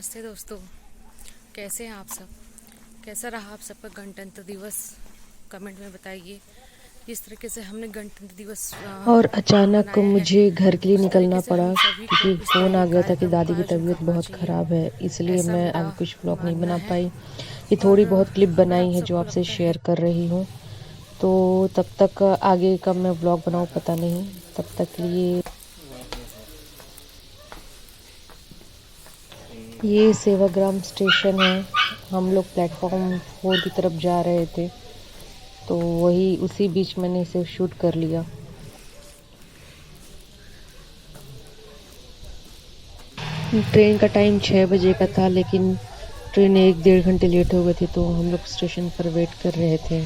नमस्ते दोस्तों, कैसे हैं आप सब। कैसा रहा आप सबका गणतंत्र दिवस, कमेंट में बताइए। जिस तरीके से हमने गणतंत्र दिवस और अचानक मनाया है, मुझे घर के लिए उस तरीके निकलना से पड़ा हम सभी को क्योंकि इस तरह फ़ोन के आ गया था कि कार्यक्रम का दादी की आयोजन तबीयत करना बहुत चाहिए, ख़राब है, इसलिए ऐसा मैं मेरा आगे कुछ व्लॉग नहीं मानना बना है। पाई। ये और थोड़ी बहुत क्लिप अगर बनाई आप है जो सबको आपसे लगता है शेयर कर रही हूँ, तो तब तक आगे कब मैं व्लॉग बनाऊँ पता नहीं। तब तक के लिए ये सेवाग्राम स्टेशन है। हम लोग प्लेटफॉर्म 4 की तरफ जा रहे थे, तो वही उसी बीच मैंने इसे शूट कर लिया। ट्रेन का टाइम 6 बजे का था, लेकिन ट्रेन 1 डेढ़ घंटे लेट हो गई थी, तो हम लोग स्टेशन पर वेट कर रहे थे।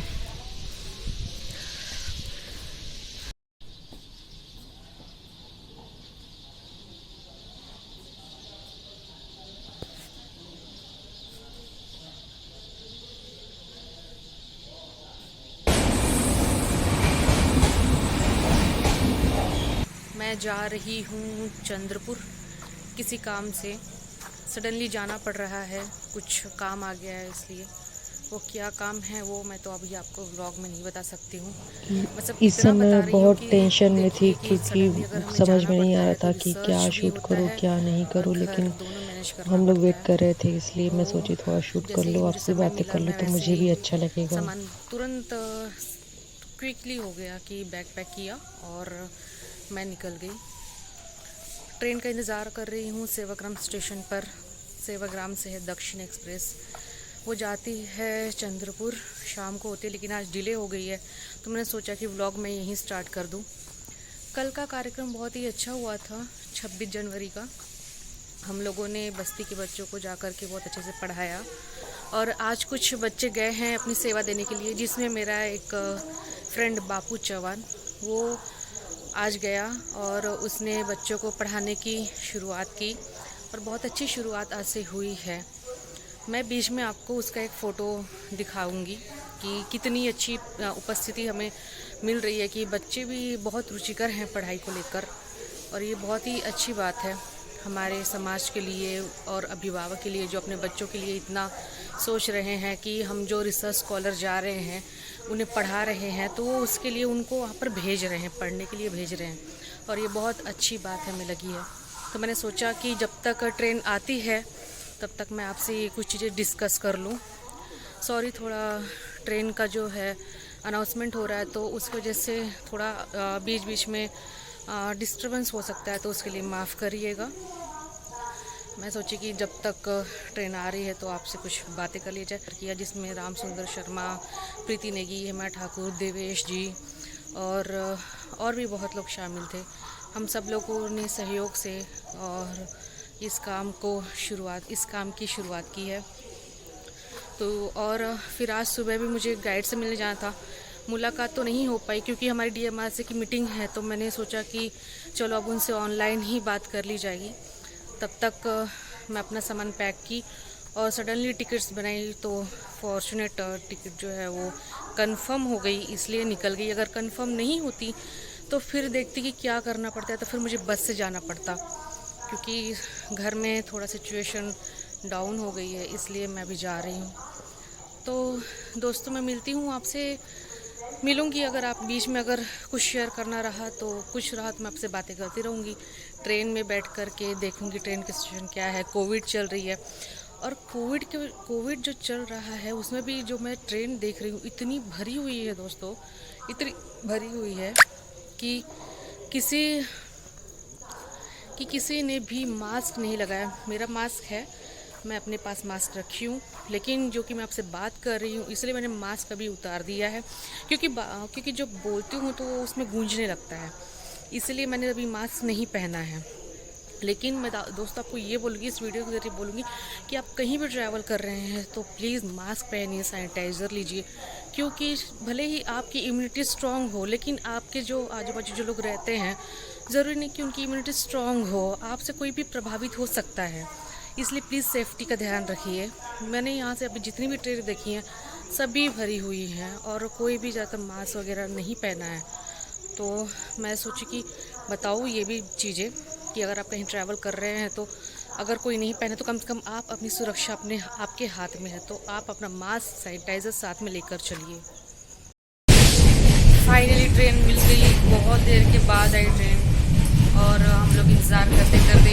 मैं जा रही हूँ चंद्रपुर किसी काम से। सडनली जाना पड़ रहा है, कुछ काम आ गया है, इसलिए वो क्या काम है वो मैं तो अभी आपको व्लॉग में नहीं बता सकती हूँ। मैं सब इस इतना समय बता रही हूँ बहुत कि टेंशन में थी देखिए कि सडनली अगर क्योंकि हमें समझ जाना में नहीं पड़ता आ रहा है तो था कि क्या रिसर्च भी शूट होता करूँ है क्या नहीं और करूँ, घर लेकिन दोनों मैनेज करना हम लोग पड़ता वेट है। कर रहे थे, इसलिए मैं तो सोची थोड़ा शूट कर जैसे ही लो, मुझे आपसे समय बातें मिला कर लो मैं तो वैसे मुझे भी ही अच्छा लगेगा। सामान तुरंत क्विकली हो गया कि बैग पैक किया और मैं निकल गई। ट्रेन का इंतज़ार कर रही हूँ सेवाग्राम स्टेशन पर। सेवाग्राम से है दक्षिण एक्सप्रेस, वो जाती है चंद्रपुर, शाम को होती है, लेकिन आज डिले हो गई है तो मैंने सोचा कि व्लॉग मैं यहीं स्टार्ट कर दूँ। कल का कार्यक्रम बहुत ही अच्छा हुआ था, 26 जनवरी का। हम लोगों ने बस्ती के बच्चों को जा कर के बहुत अच्छे से पढ़ाया और आज कुछ बच्चे गए हैं अपनी सेवा देने के लिए, जिसमें मेरा एक फ्रेंड बापू चौहान, वो आज गया और उसने बच्चों को पढ़ाने की शुरुआत की और बहुत अच्छी शुरुआत आज से हुई है। मैं बीच में आपको उसका एक फ़ोटो दिखाऊंगी कि कितनी अच्छी उपस्थिति हमें मिल रही है, कि बच्चे भी बहुत रुचिकर हैं पढ़ाई को लेकर और ये बहुत ही अच्छी बात है हमारे समाज के लिए और अभिभावक के लिए, जो अपने बच्चों के लिए इतना सोच रहे हैं कि हम जो रिसर्च स्कॉलर जा रहे हैं उन्हें पढ़ा रहे हैं, तो वो उसके लिए उनको वहाँ पर भेज रहे हैं, पढ़ने के लिए भेज रहे हैं और ये बहुत अच्छी बात हमें लगी है। तो मैंने सोचा कि जब तक ट्रेन आती है तब तक मैं आपसे ये कुछ चीज़ें डिस्कस कर लूँ। सॉरी, थोड़ा ट्रेन का जो है अनाउंसमेंट हो रहा है तो उसकी वजह से थोड़ा बीच बीच में डिस्टरबेंस हो सकता है, तो उसके लिए माफ़ करिएगा। मैं सोची कि जब तक ट्रेन आ रही है तो आपसे कुछ बातें कर ली जाए। किया जिसमें राम सुंदर शर्मा, प्रीति नेगी, हेमा ठाकुर, देवेश जी और भी बहुत लोग शामिल थे। हम सब लोगों ने सहयोग से और इस काम की शुरुआत की है। तो और फिर आज सुबह भी मुझे गाइड से मिलने जाना था। मुलाकात तो नहीं हो पाई क्योंकि हमारी डीएमआरसी की मीटिंग है, तो मैंने सोचा कि चलो अब उनसे ऑनलाइन ही बात कर ली जाएगी। तब तक मैं अपना सामान पैक की और सडनली टिकट्स बनाई, तो फॉर्चुनेट टिकट जो है वो कंफर्म हो गई, इसलिए निकल गई। अगर कंफर्म नहीं होती तो फिर देखती कि क्या करना पड़ता है, तो फिर मुझे बस से जाना पड़ता, क्योंकि घर में थोड़ा सिचुएशन डाउन हो गई है, इसलिए मैं भी जा रही हूँ। तो दोस्तों, मैं मिलती हूँ आपसे, मिलूँगी। अगर आप बीच में अगर कुछ शेयर करना रहा तो कुछ रहा तो मैं आपसे बातें करती रहूँगी। ट्रेन में बैठ कर के देखूँगी ट्रेन की सिचुएशन क्या है। कोविड चल रही है और कोविड जो चल रहा है उसमें भी जो मैं ट्रेन देख रही हूँ इतनी भरी हुई है दोस्तों, इतनी भरी हुई है कि किसी किसी ने भी मास्क नहीं लगाया। मेरा मास्क है, मैं अपने पास मास्क रखी हूँ, लेकिन जो कि मैं आपसे बात कर रही हूँ इसलिए मैंने मास्क अभी उतार दिया है, क्योंकि जब बोलती हूँ तो उसमें गूंजने लगता है, इसलिए मैंने अभी मास्क नहीं पहना है। लेकिन मैं दोस्तों आपको ये बोलूँगी, इस वीडियो के जरिए बोलूँगी कि आप कहीं भी ट्रैवल कर रहे हैं तो प्लीज़ मास्क पहनिए, सैनिटाइज़र लीजिए, क्योंकि भले ही आपकी इम्यूनिटी स्ट्रांग हो, लेकिन आपके जो आजू बाजू जो लोग रहते हैं ज़रूरी नहीं कि उनकी इम्यूनिटी स्ट्रांग हो, आपसे कोई भी प्रभावित हो सकता है। इसलिए प्लीज़ सेफ्टी का ध्यान रखिए। मैंने यहाँ से अभी जितनी भी ट्रेन देखी हैं सभी भरी हुई हैं और कोई भी ज़्यादा मास्क वगैरह नहीं पहना है। तो मैं सोची कि बताऊँ ये भी चीज़ें कि अगर आप कहीं ट्रैवल कर रहे हैं तो अगर कोई नहीं पहने तो कम से कम आप अपनी सुरक्षा अपने आपके हाथ में है, तो आप अपना मास्क सैनिटाइजर साथ में लेकर चलिए। फाइनली ट्रेन मिल गई, बहुत देर के बाद आई ट्रेन और हम लोग इंतज़ार करते करते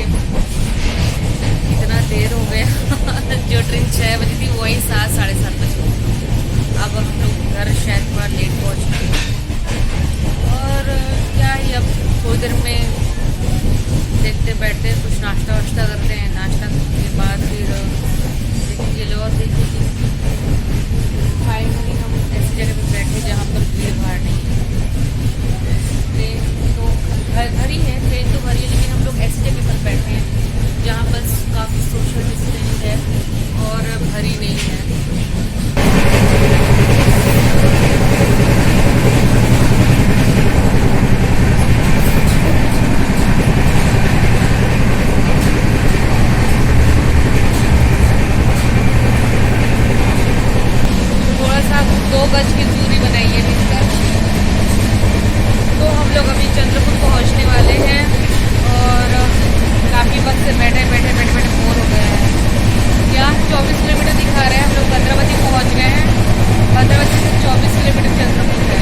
इतना देर हो गया जो ट्रेन 6 बजी थी वही 7 साढ़े 7 बजे। अब हम लोग घर शायद थोड़ा लेट पहुँच गए और क्या ही अब थोड़ी देर में देखते बैठते कुछ नाश्ता वाश्ता करते हैं। नाश्ता के बाद फिर देखेंगे लोग और देखिए फाइनली हम ऐसी जगह पे बैठे जहाँ पर भीड़ भाड़ नहीं है। ट्रेन तो घर ही है, ट्रेन तो घर ही है, लेकिन हम लोग ऐसी जगह पर बैठे हैं जहाँ पर काफ़ी सोशल डिस्टेंस है और भरी नहीं है। थोड़ा सा 2 गज की दूरी बनाइए मिलकर। तो हम लोग अभी चंद्रपुर पहुंचने वाले हैं और काफ़ी वक्त से बैठे बोर हो गए हैं। यहाँ 24 किलोमीटर दिखा रहे हैं, हम लोग 15 बजे पहुँच गए हैं। 15 बजे से 24 किलोमीटर चंद्रपुर है।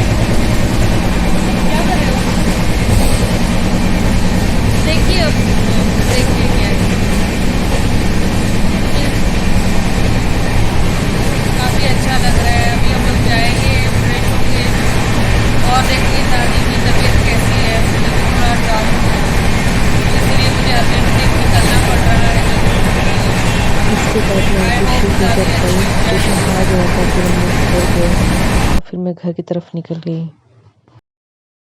क्या कर रहे हो? देखिए अब देखिए क्या है। काफ़ी अच्छा लग रहा है। अभी हम लोग जाएंगे, फ्रेश होंगे और देखेंगे दादी की तबीयत कैसी है। तबीयत थोड़ा डाउन है, इसलिए मुझे अर्जेंटली निकलना पड़ रहा है। इसके बाद मैं कुछ जब कहीं स्टेशन आ गया था फिर मैं घर गए, फिर मैं घर की तरफ निकल गई।